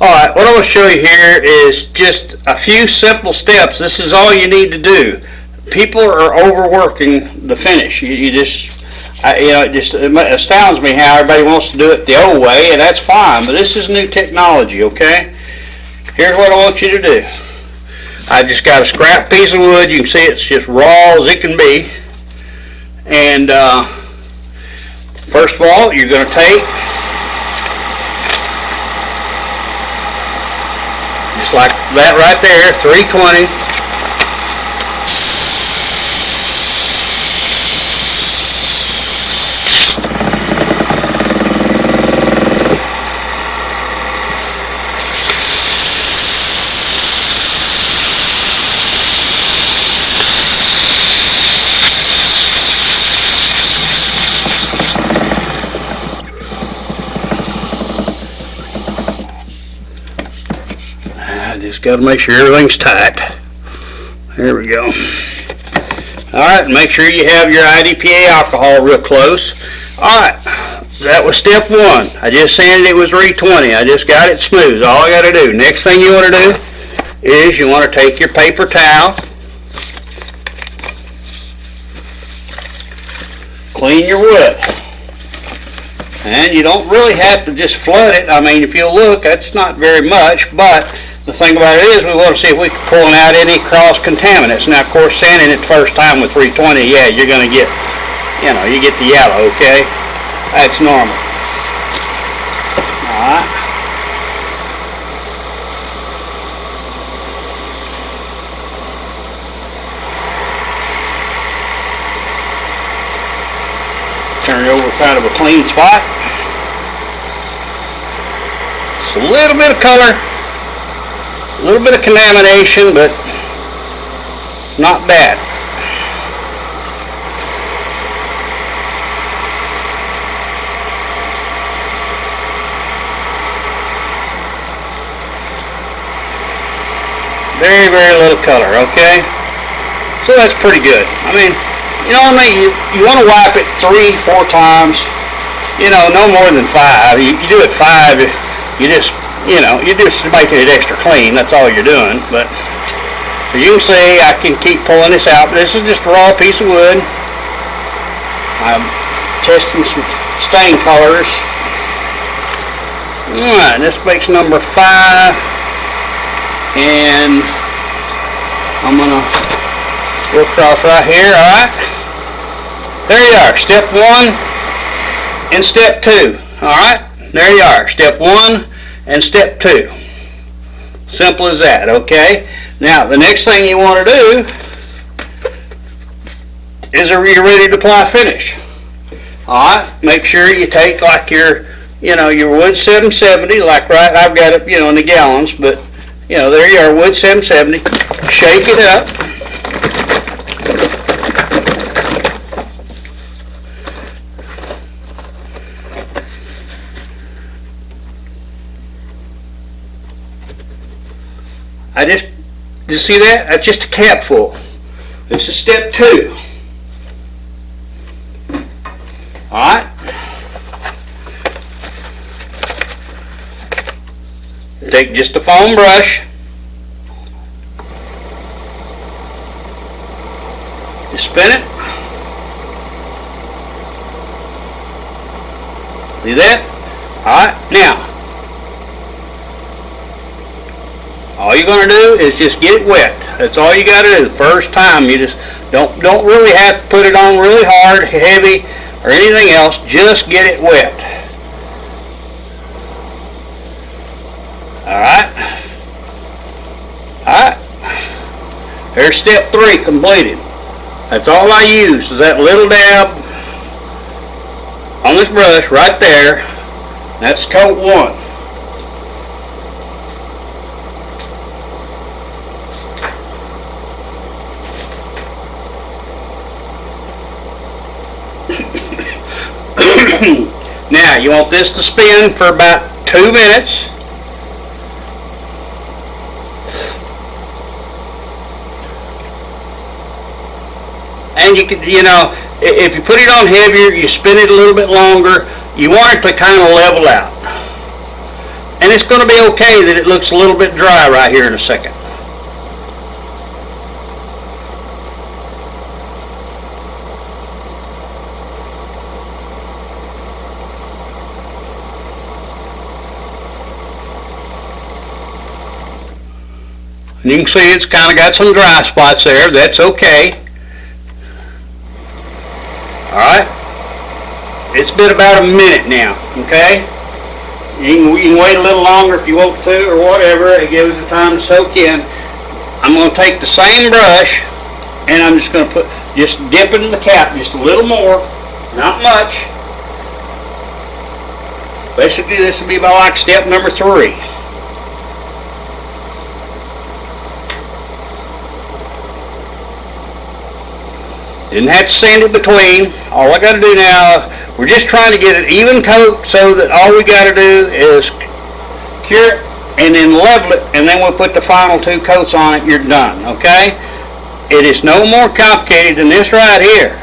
Alright, what I'm going to show you here is just a few simple steps. This is all you need to do. People are overworking the finish. It just astounds me how everybody wants to do it the old way, and that's fine, but this is new technology, okay? Here's what I want you to do. I just got a scrap piece of wood. You can see it's just raw as it can be. And first of all, you're going to take, just like that right there, 320. Just got to make sure everything's tight. There we go. Alright, make sure you have your IDPA alcohol real close. Alright, that was step one. I just sanded it with 320. I just got it smooth. All I got to do. Next thing you want to do is you want to take your paper towel, clean your wood. And you don't really have to just flood it. I mean, if you'll look, that's not very much, but the thing about it is we want to see if we can pull out any cross contaminants. Now, of course, sanding it the first time with 320, yeah, you're going to get, you get the yellow, okay? That's normal. All right. Turn it over kind of a clean spot. Just a little bit of color. A little bit of contamination, but not bad. Very, very little color, okay? So that's pretty good. I mean, you know what I mean? You want to wipe it 3-4 times. No more than 5. You do it 5, you're just making it extra clean. That's all you're doing. But as you can see, I can keep pulling this out. But this is just a raw piece of wood. I'm testing some stain colors. Alright, this makes number 5. And I'm going to go across right here. Alright. There you are. Step 1 and step 2. Alright. There you are. Step 1 and step 2. Simple as that, okay? Now, the next thing you want to do is you're ready to apply finish. Alright, make sure you take like your wood 770, like right, I've got it, in the gallons, but, there you are, wood 770. Shake it up. You see that? That's just a cap full. This is step 2. Alright. Take just a foam brush. You spin it. See that? Alright, now all you're going to do is just get it wet. That's all you got to do. The first time, you just don't really have to put it on really hard, heavy, or anything else. Just get it wet. Alright. Alright. There's step 3 completed. That's all I use is that little dab on this brush right there. That's coat 1. Now you want this to spin for about 2 minutes. And you can, if you put it on heavier, you spin it a little bit longer. You want it to kind of level out. And it's going to be okay that it looks a little bit dry right here in a second. And you can see it's kind of got some dry spots there. That's okay. Alright. It's been about a minute now. Okay. You can wait a little longer if you want to or whatever. It gives it time to soak in. I'm going to take the same brush and I'm just going to just dip into the cap just a little more. Not much. Basically this will be about like step number 3. Didn't have to sand it between. All I got to do now, we're just trying to get an even coat so that all we got to do is cure it and then level it, and then we'll put the final 2 coats on it. You're done, okay? It is no more complicated than this right here.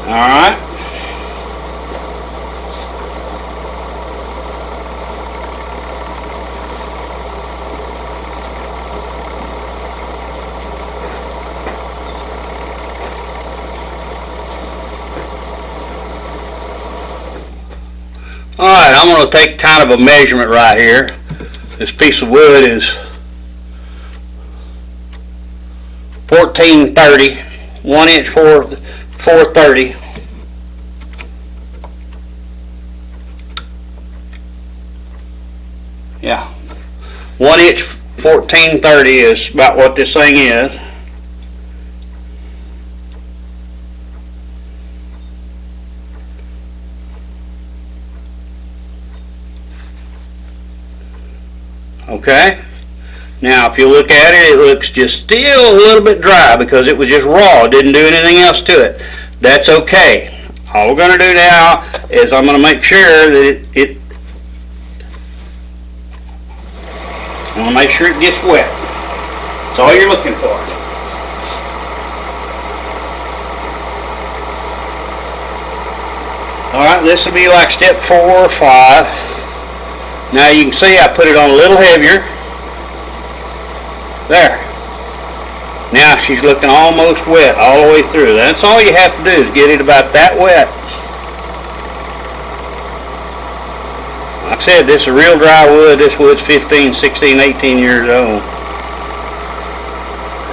All right. Alright, I'm going to take kind of a measurement right here. This piece of wood is 1430, 1 inch 430. Yeah, 1 inch 1430 is about what this thing is. Okay, now if you look at it, it looks just still a little bit dry because it was just raw. It didn't do anything else to it. That's okay. All we're going to do now is I'm going to make sure that I'm going to make sure it gets wet. That's all you're looking for. Alright, this will be like step 4 or 5. Now you can see I put it on a little heavier. There. Now she's looking almost wet all the way through. That's all you have to do is get it about that wet. Like I said, this is real dry wood. This wood's 15, 16, 18 years old.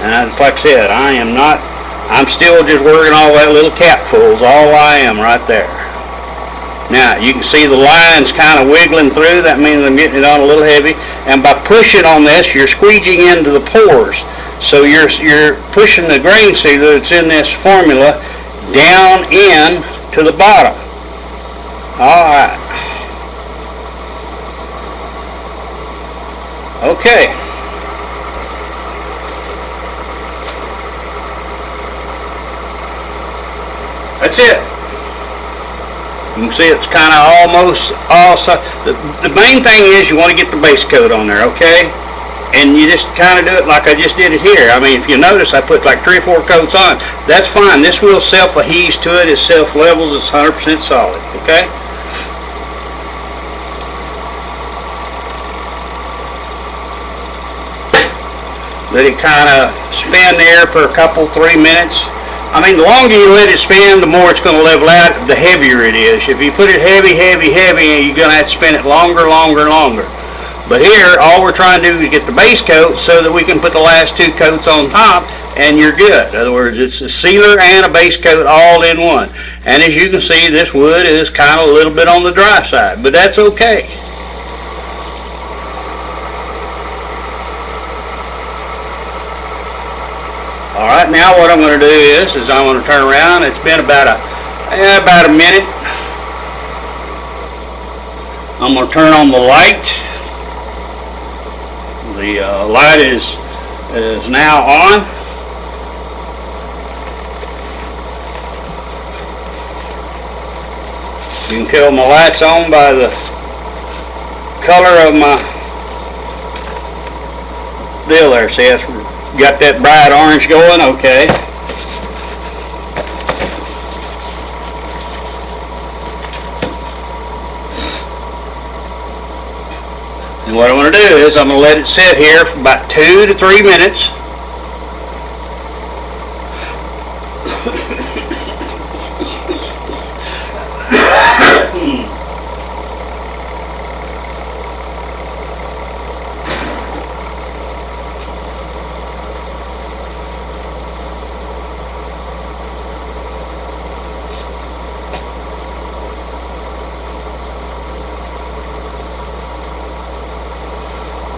And it's like I said, I'm still just working all that little capfuls. All I am right there. Now you can see the lines kind of wiggling through. That means I'm getting it on a little heavy. And by pushing on this, you're squeegeing into the pores. So you're pushing the grain sealer that's in this formula down in to the bottom. All right. Okay. That's it. You can see it's kind of almost all. The main thing is you want to get the base coat on there, okay? And you just kind of do it like I just did it here. I mean, if you notice, I put like 3 or 4 coats on. That's fine. This will self-adhese to it. It self-levels. It's 100% solid, okay? Let it kind of spin there for a couple, 3 minutes. I mean, the longer you let it spin, the more it's going to level out, the heavier it is. If you put it heavy, you're going to have to spin it longer. But here, all we're trying to do is get the base coat so that we can put the last 2 coats on top, and you're good. In other words, it's a sealer and a base coat all in one. And as you can see, this wood is kind of a little bit on the dry side, but that's okay. Alright, now what I'm going to do is I'm going to turn around. It's been about a minute. I'm going to turn on the light. The light is now on. You can tell my light's on by the color of my deal there. See, it's got that bright orange going. Okay. what I'm going to do is I'm going to let it sit here for about 2 to 3 minutes.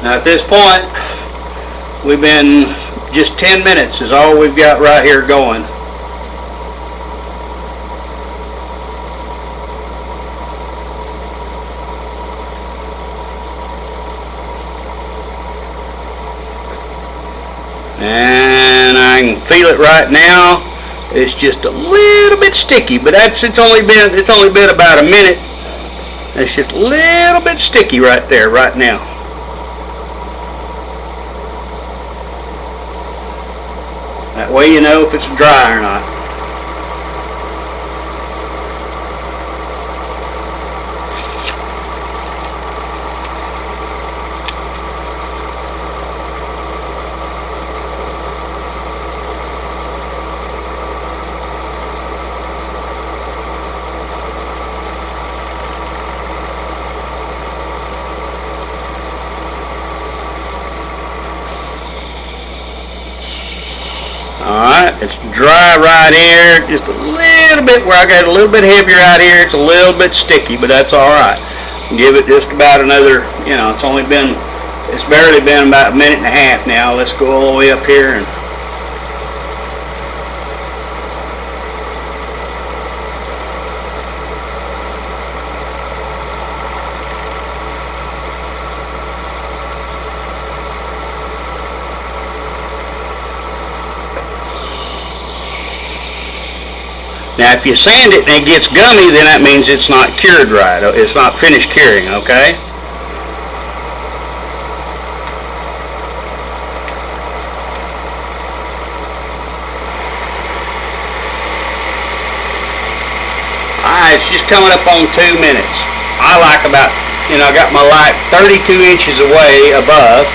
Now at this point, we've been just 10 minutes is all we've got right here going. And I can feel it right now. It's just a little bit sticky, but it's only been about a minute. It's just a little bit sticky right there right now. That way you know if it's dry or not. Alright, it's dry right here, just a little bit where I got a little bit heavier out here. It's a little bit sticky, but that's alright. Give it just about another, it's barely been about a minute and a half now. Let's go all the way up here and now, if you sand it and it gets gummy, then that means it's not cured right. It's not finished curing, okay? Alright, it's just coming up on 2 minutes. I like about, I got my light 32 inches away above.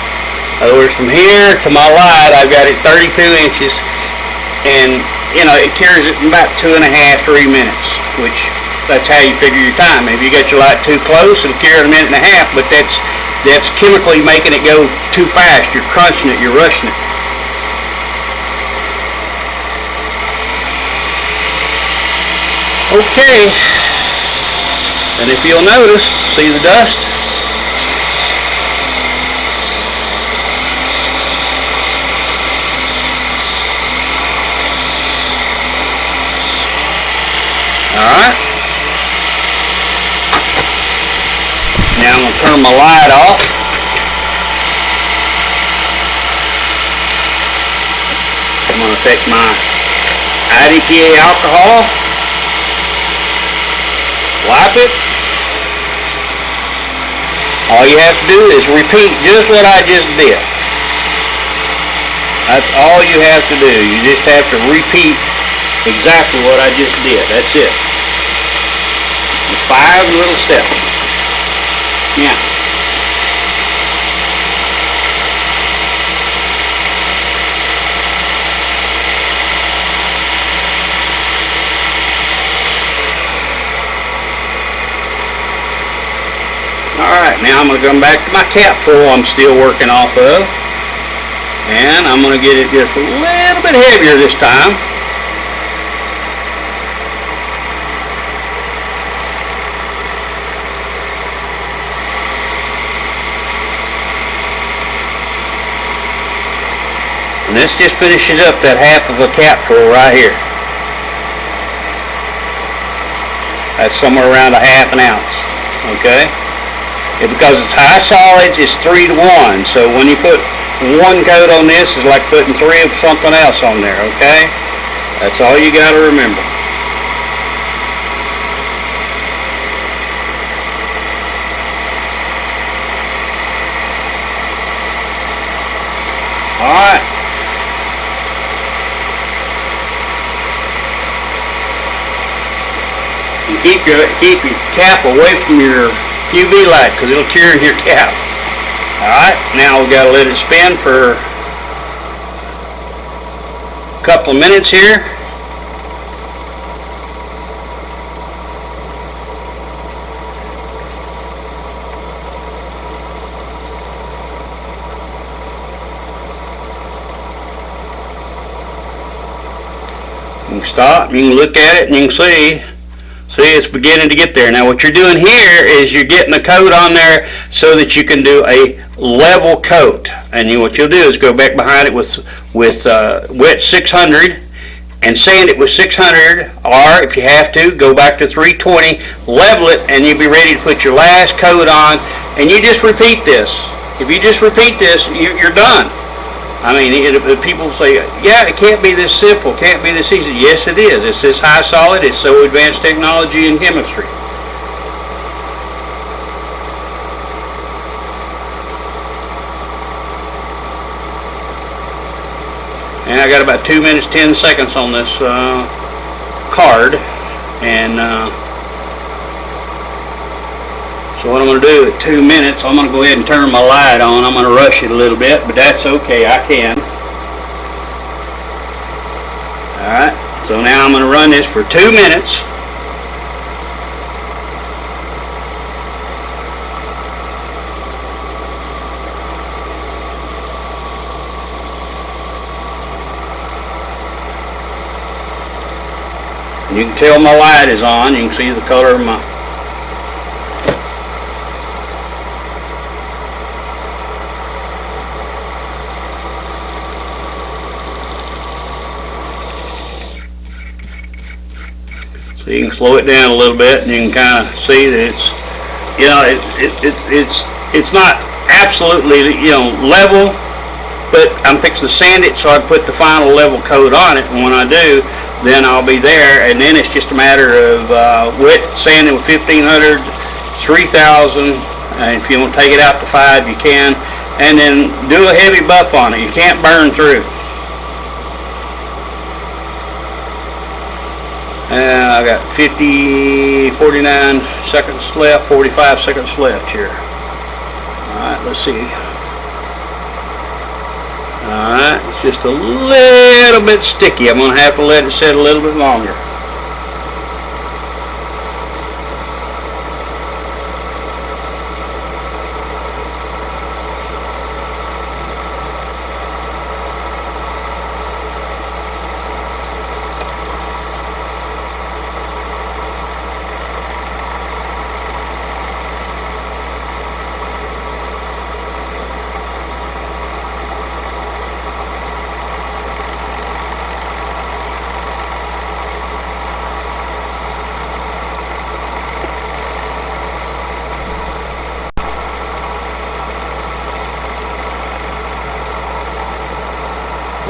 In other words, from here to my light, I've got it 32 inches. And it cures it in about 2.5, 3 minutes, which that's how you figure your time. If you got your light too close, it'll cure in a minute and a half, but that's chemically making it go too fast. You're crunching it, you're rushing it. Okay, and if you'll notice, see the dust? Alright. Now I'm going to turn my light off. I'm going to take my IDPA alcohol, wipe it. All you have to do is repeat just what I just did. That's all you have to do. You just have to repeat exactly what I just did. That's it. It's 5 little steps. Yeah. Alright, now I'm going to come back to my capful I'm still working off of. And I'm going to get it just a little bit heavier this time. And this just finishes up that half of a capful right here. That's somewhere around a ½ ounce. Okay? And because it's high solids, it's 3 to 1. So when you put 1 coat on this, it's like putting 3 of something else on there. Okay? That's all you got to remember. All right. And keep your cap away from your UV light because it'll cure your cap. Alright, now we've got to let it spin for a couple of minutes here. You can stop, you can look at it, and you can see it's beginning to get there. Now what you're doing here is you're getting a coat on there so that you can do a level coat. And what you'll do is go back behind it with wet 600 and sand it with 600, or if you have to, go back to 320, level it, and you'll be ready to put your last coat on. And you just repeat this. If you just repeat this, you're done. I mean, people say, yeah, it can't be this simple, can't be this easy. Yes, it is. It's this high solid. It's so advanced technology and chemistry. And I got about 2 minutes, 10 seconds on this card. And so what I'm going to do at 2 minutes, I'm going to go ahead and turn my light on. I'm going to rush it a little bit, but that's okay, I can. Alright, so now I'm going to run this for 2 minutes. And you can tell my light is on. You can see the color of my So you can slow it down a little bit, and you can kind of see that it's, you know, it's not absolutely, you know, level, but I'm fixing to sand it so I can put the final level coat on it. And when I do, then I'll be there, and then it's just a matter of wet sanding with 1500, 3000, and if you want to take it out to 5, you can, and then do a heavy buff on it. You can't burn through. I got 49 seconds left, 45 seconds left here. Alright, let's see. Alright, it's just a little bit sticky. I'm going to have to let it set a little bit longer.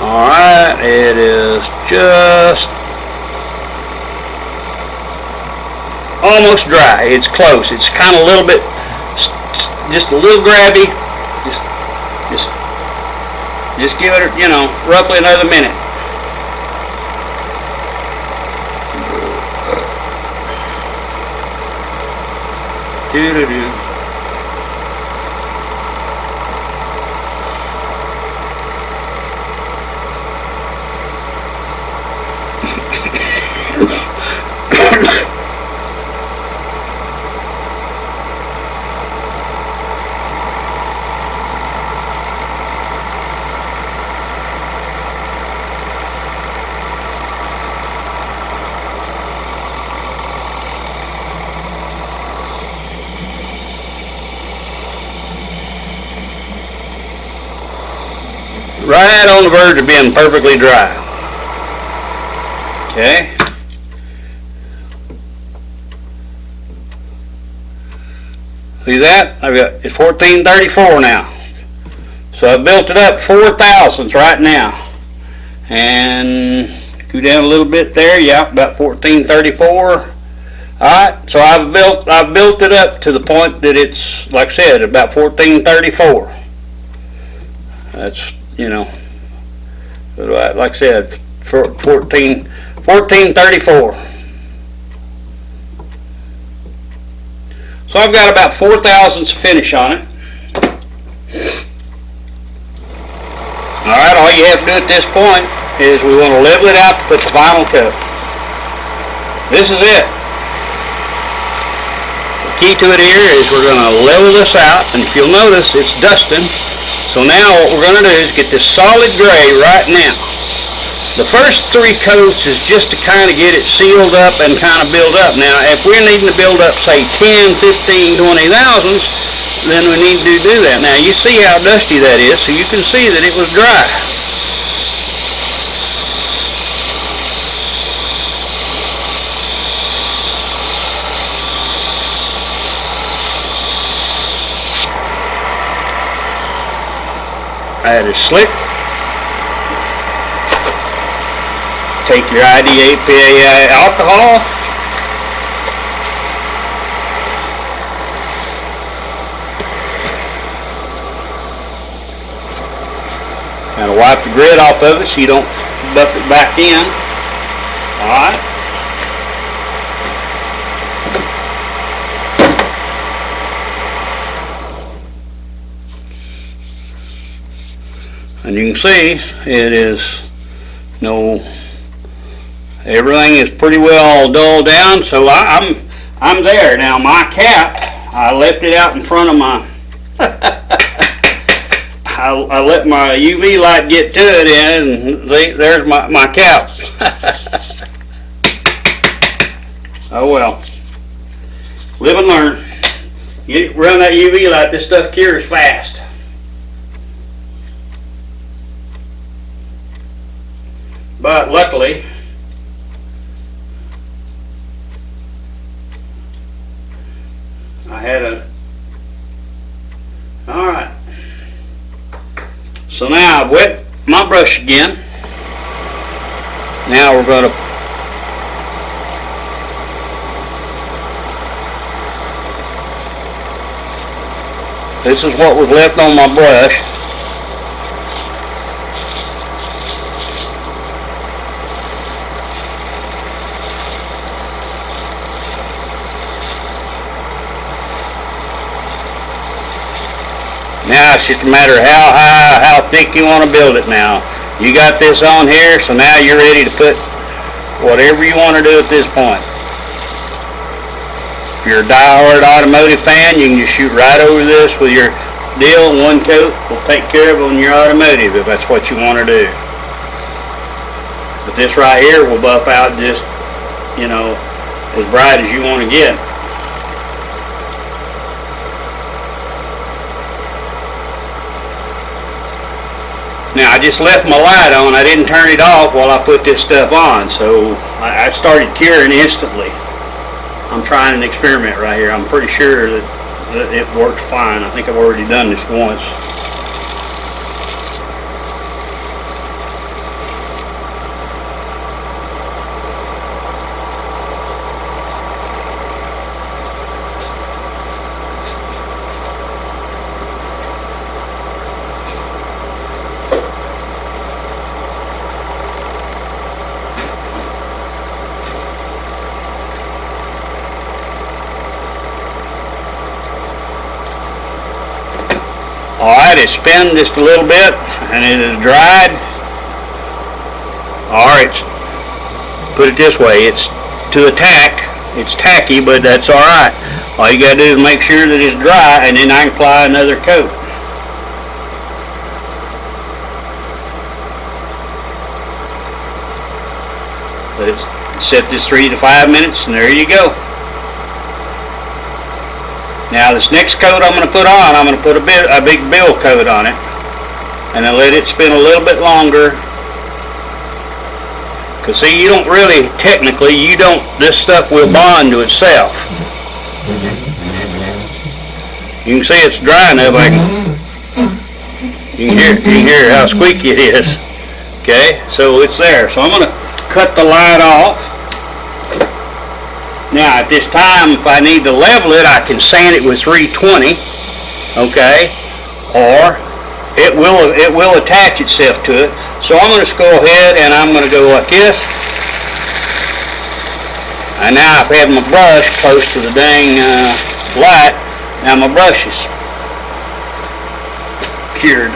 Alright, it is just almost dry. It's close. It's kind of a little bit, just a little grabby. Just give it, you know, roughly another minute. Do-do-do. Right on the verge of being perfectly dry. Okay. See that? I've got it's 1434 now. So I built it up 4 thousandths right now. And go down a little bit there, yeah, about 1434. Alright, so I've built it up to the point that it's, like I said, about 1434. That's, you know, like I said, 1434. So I've got about 4 thousandths finish on it. you have to do at this point is we want to level it out to put the final coat. This is it. The key to it here is we're going to level this out, and if you'll notice, it's dusting. So now what we're going to do is get this solid gray right now. The first 3 coats is just to kind of get it sealed up and kind of build up. Now, if we're needing to build up, say, 10, 15, 20,000, then we need to do that. Now, you see how dusty that is, so you can see that it was dry. That is slick. Take your IDAPA alcohol. Kind of wipe the grit off of it so you don't buff it back in. Alright. And you can see it is everything is pretty well dulled down, so I'm there. Now my cap, I left it out in front of my I let my UV light get to it and there's my cap. Oh well. Live and learn. You run that UV light, this stuff cures fast. But luckily, I had a, alright. So now I've wet my brush again. Now we're going to this is what was left on my brush. Now it's just a matter of how high, how thick you want to build it now. You got this on here, so now you're ready to put whatever you want to do at this point. If you're a die-hard automotive fan, you can just shoot right over this with your deal. One coat will take care of it on your automotive if that's what you want to do. But this right here will buff out just, you know, as bright as you want to get. Now I just left my light on, I didn't turn it off while I put this stuff on, so I started curing instantly. I'm trying an experiment right here. I'm pretty sure that it works fine. I think I've already done this once. Alright, it's spun just a little bit and it is dried. Alright, put it this way, it's to a tack. It's tacky, but that's alright. All you gotta do is make sure that it's dry, and then I can apply another coat. Let it set this 3 to 5 minutes, and there you go. Now this next coat I'm going to put on, I'm going to put a big bill coat on it, and then let it spin a little bit longer. Because see, you don't really, technically, this stuff will bond to itself. You can see it's dry enough. You can hear how squeaky it is. Okay, so it's there. So I'm going to cut the light off. Now at this time, if I need to level it, I can sand it with 320, okay, or it will attach itself to it. So I'm going to go ahead and I'm going to go like this. And now I've had my brush close to the dang light. Now my brush is cured.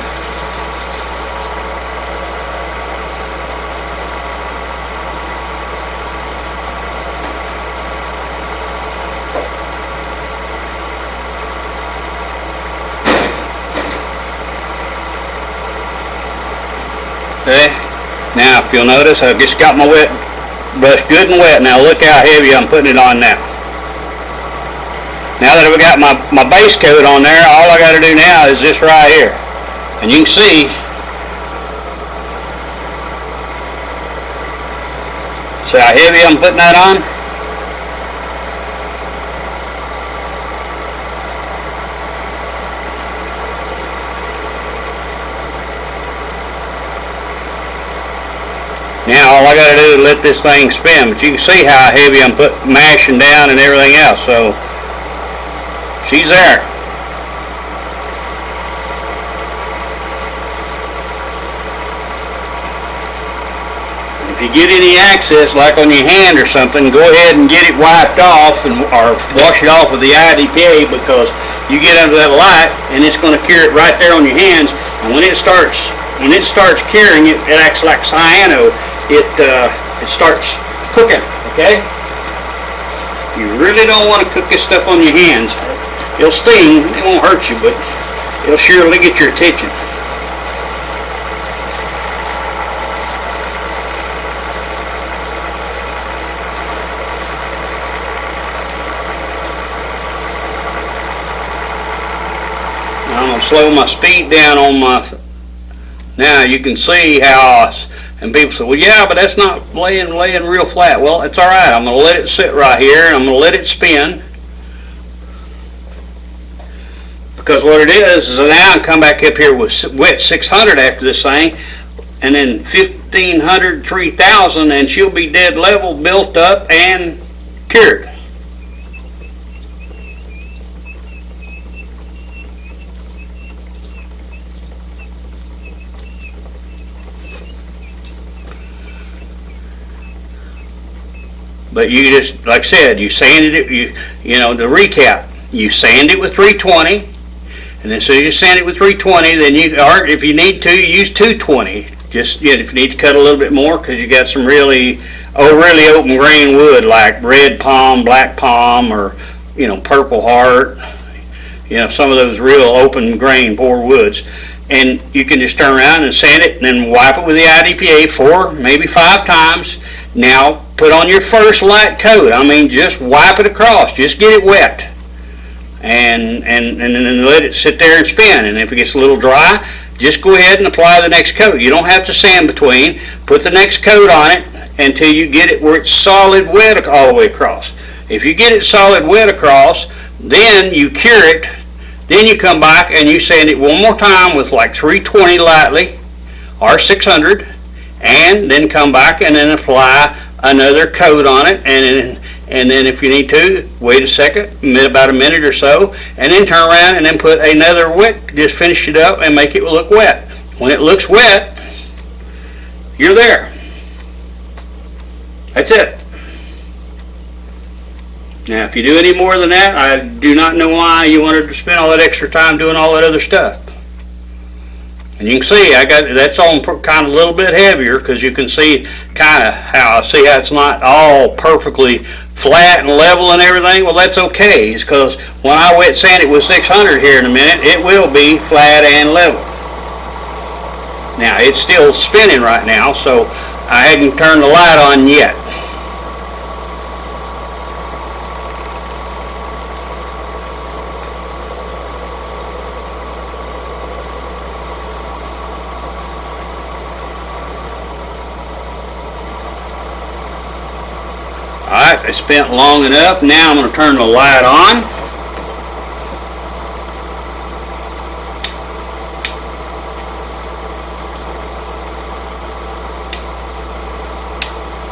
Okay. Now, if you'll notice, I've just got my wet brush good and wet. Now look how heavy I'm putting it on now. Now that I've got my base coat on there, all I got to do now is this right here. And you can see, how heavy I'm putting that on? Now all I got to do is let this thing spin, but you can see how heavy I'm mashing down and everything else. So she's there. If you get any access, like on your hand or something, go ahead and get it wiped off or wash it off with the IDPA, because you get under that light and it's going to cure it right there on your hands. And when it starts curing, it acts like cyano. It starts cooking. Okay. You really don't want to cook this stuff on your hands. It'll sting. It won't hurt you, but it'll surely get your attention. I'm going to slow my speed down on my... Now you can see how... And people say, well, yeah, but that's not laying real flat. Well, it's all right. I'm going to let it sit right here, and I'm going to let it spin. Because what it is now I come back up here with wet 600 after this thing, and then 1500, 3000, and she'll be dead level, built up, and cured. But you just, like I said, you sanded it, you know, to recap, you sand it with 320, and then as soon as you sand it with 320, then or if you need to, use 220. Just, you know, if you need to cut a little bit more, because you got some really open grain wood, like red palm, black palm, or, you know, purple heart, you know, some of those real open grain poor woods. And you can just turn around and sand it, and then wipe it with the IDPA 4, maybe 5 times. Now, put on your first light coat. I mean, just wipe it across. Just get it wet. And then let it sit there and spin. And if it gets a little dry, just go ahead and apply the next coat. You don't have to sand between. Put the next coat on it until you get it where it's solid wet all the way across. If you get it solid wet across, then you cure it. Then you come back and you sand it one more time with like 320 lightly or 600, and then come back and then apply another coat on it, and then if you need to, wait a second, about a minute or so, and then turn around and then put another wet, just finish it up and make it look wet. When it looks wet, you're there. That's it. Now, if you do any more than that, I do not know why you wanted to spend all that extra time doing all that other stuff. And you can see that's on kind of a little bit heavier, because you can see kind of how it's not all perfectly flat and level and everything. Well, that's okay, because when I wet sand it with 600 here in a minute, it will be flat and level. Now, it's still spinning right now, so I hadn't turned the light on yet. Alright, I spent long enough. Now I'm going to turn the light on.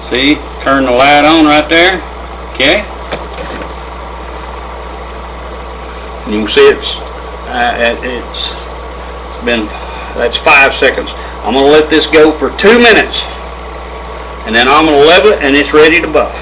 See, turn the light on right there. Okay. And you can see that's 5 seconds. I'm going to let this go for 2 minutes. And then I'm going to level it, and it's ready to buff.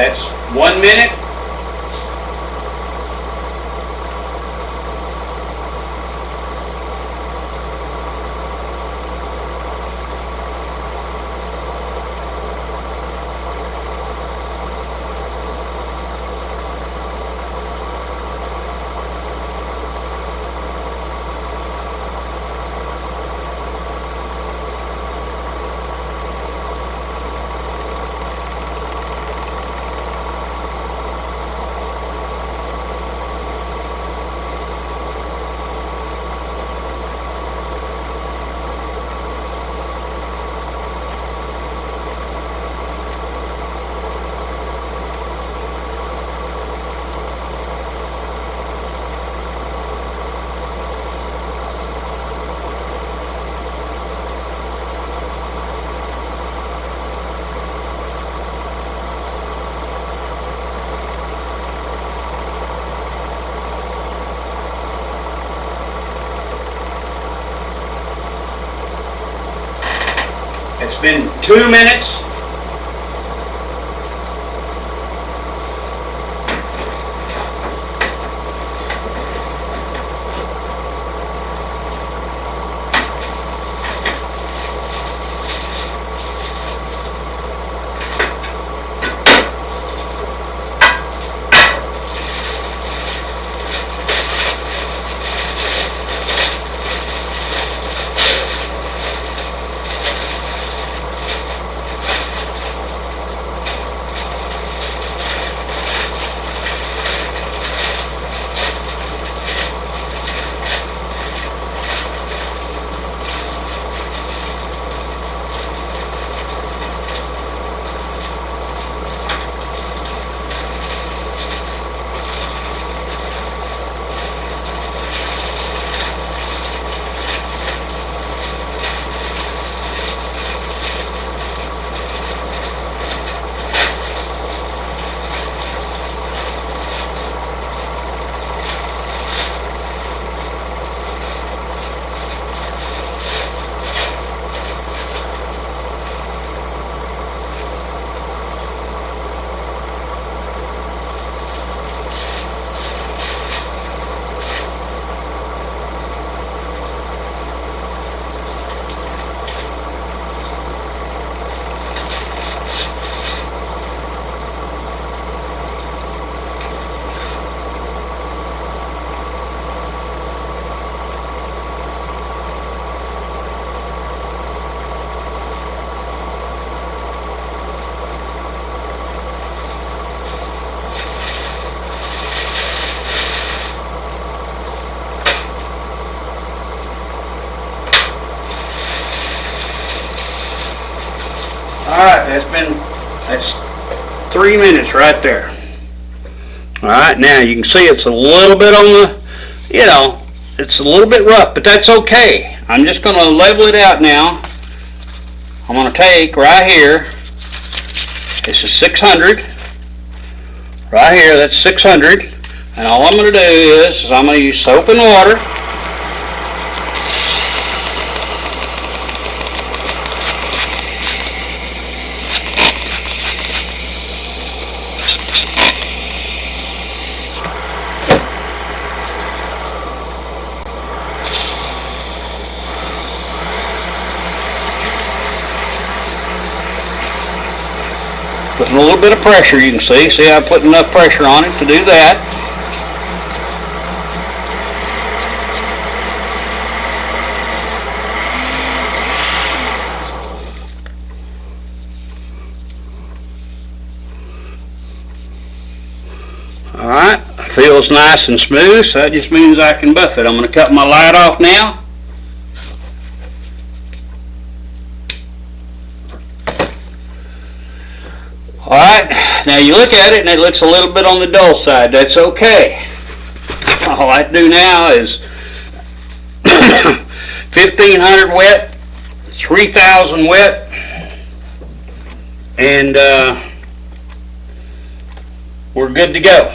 That's 1 minute. It's been 2 minutes. Alright, that's 3 minutes right there. Alright, now you can see it's a little bit on the, it's a little bit rough, but that's okay. I'm just going to level it out now. I'm going to take right here, this is 600, right here, that's 600, and all I'm going to do is I'm going to use soap and water. Putting a little bit of pressure, you can see I put enough pressure on it to do that. Alright, feels nice and smooth, so that just means I can buff it. I'm going to cut my light off now. Alright, now you look at it and it looks a little bit on the dull side. That's okay. All I do now is 1500 wet, 3000 wet, and we're good to go.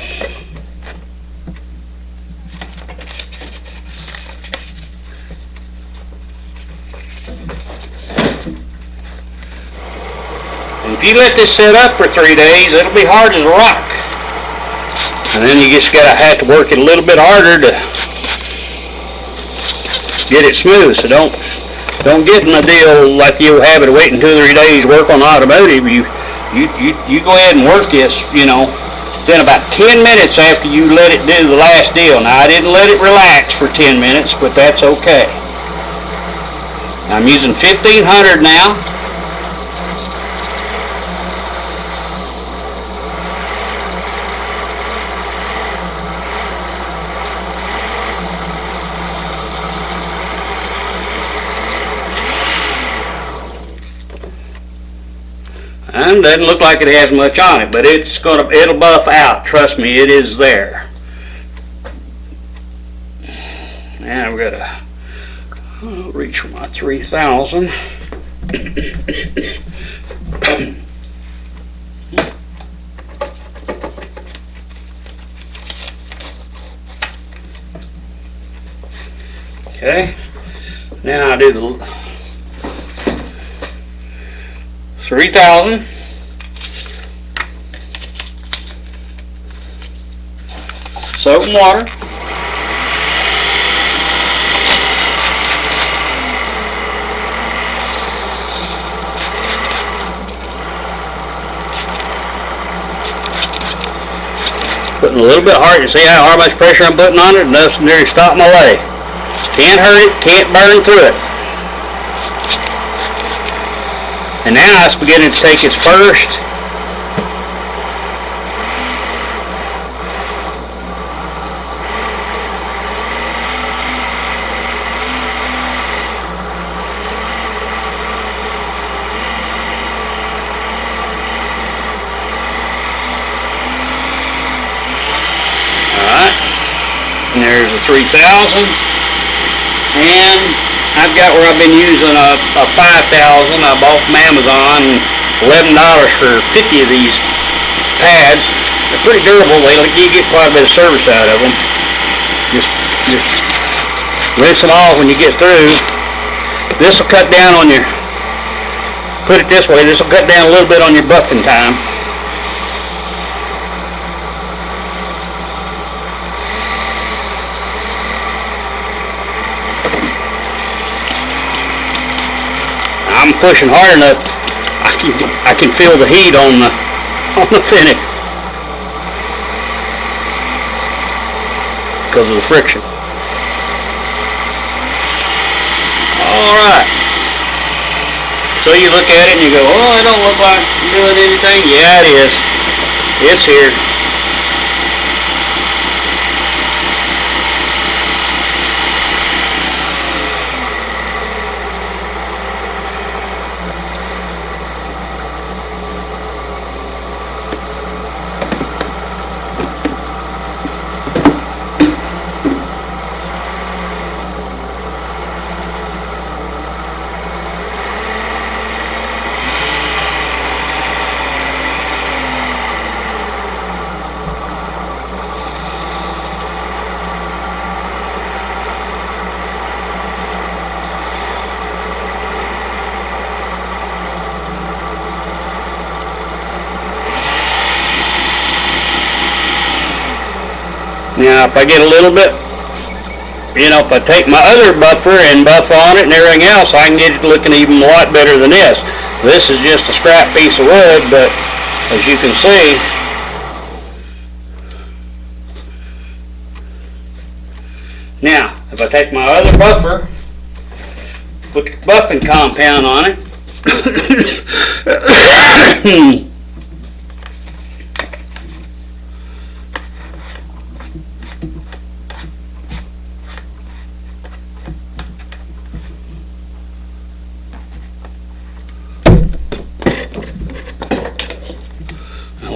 And if you let this sit up for 3 days, it'll be hard as a rock. And then you just gotta have to work it a little bit harder to get it smooth. So don't get in a deal like you have it waiting 2 or 3 days work on automotive. You go ahead and work this, then about 10 minutes after you let it do the last deal. Now I didn't let it relax for 10 minutes, but that's okay. I'm using 1500 now. And doesn't look like it has much on it, but it'll buff out. Trust me, it is there. Now we're gonna reach for my 3000. Okay. Now I do the 3000. Soap and water. Putting a little bit hard. You see how much pressure I'm putting on it? Nothing nearly stop my way. Can't hurt it, can't burn through it. And now it's beginning to take its first and there's a 3000, and I've got where I've been using a 5000 I bought from Amazon, $11 for 50 of these pads. They're pretty durable. You get quite a bit of service out of them. Just rinse them off when you get through. This will cut down on your, put it this way, this will cut down a little bit on your buffing time. I'm pushing hard enough, I can feel the heat on the finish because of the friction. All right. So you look at it and you go, oh, it don't look like doing anything. Yeah, it is. It's here. Now, if I get a little bit, if I take my other buffer and buff on it and everything else, I can get it looking even a lot better than this. This is just a scrap piece of wood, but as you can see, now, if I take my other buffer, put the buffing compound on it,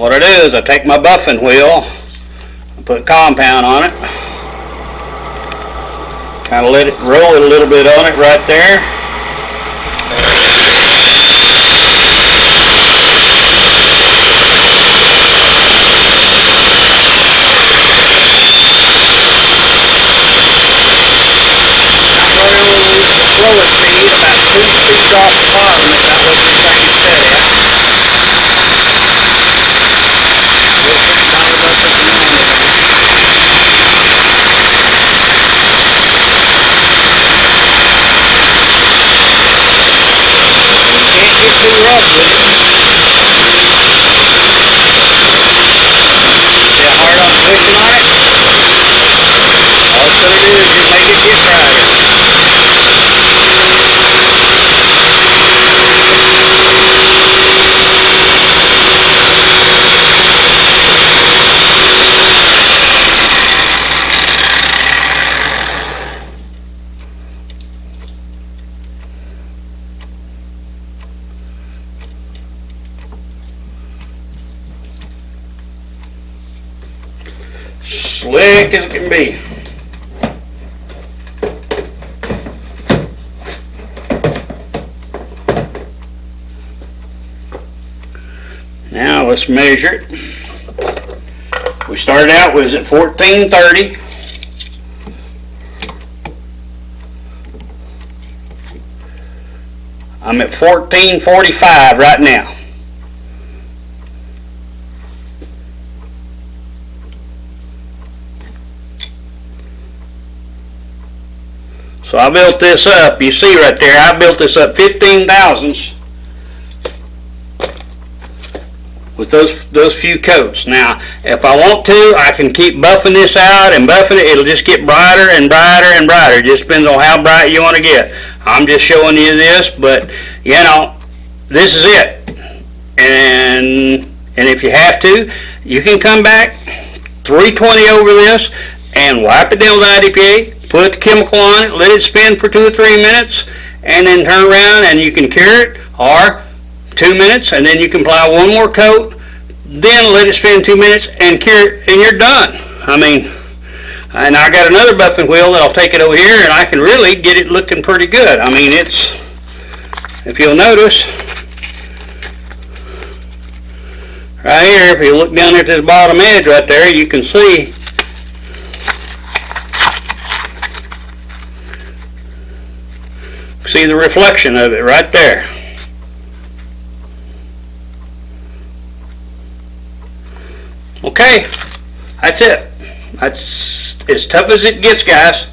what I do is I take my buffing wheel, put compound on it, kind of let it roll it a little bit on it right there. Roll it to you about 2 or 3 drops of cotton, and I look at you, I can tell you. Slick as it can be. Now let's measure it. We started out was at 1430. I'm at 1445 right now. So I built this up, you see right there, I built this up 15 thousandths with those few coats. Now, if I want to, I can keep buffing this out and buffing it. It'll just get brighter and brighter and brighter. It just depends on how bright you want to get. I'm just showing you this, but you know, this is it. And if you have to, you can come back 320 over this and wipe it down with IDPA. Put the chemical on it, let it spin for 2 or 3 minutes, and then turn around and you can cure it, or 2 minutes, and then you can apply one more coat, then let it spin 2 minutes and cure it, and you're done. I mean, and I got another buffing wheel that I'll take it over here, and I can really get it looking pretty good. I mean, it's, if you'll notice, right here, if you look down at this bottom edge right there, you can see the reflection of it right there. Okay, that's it. That's as tough as it gets, guys.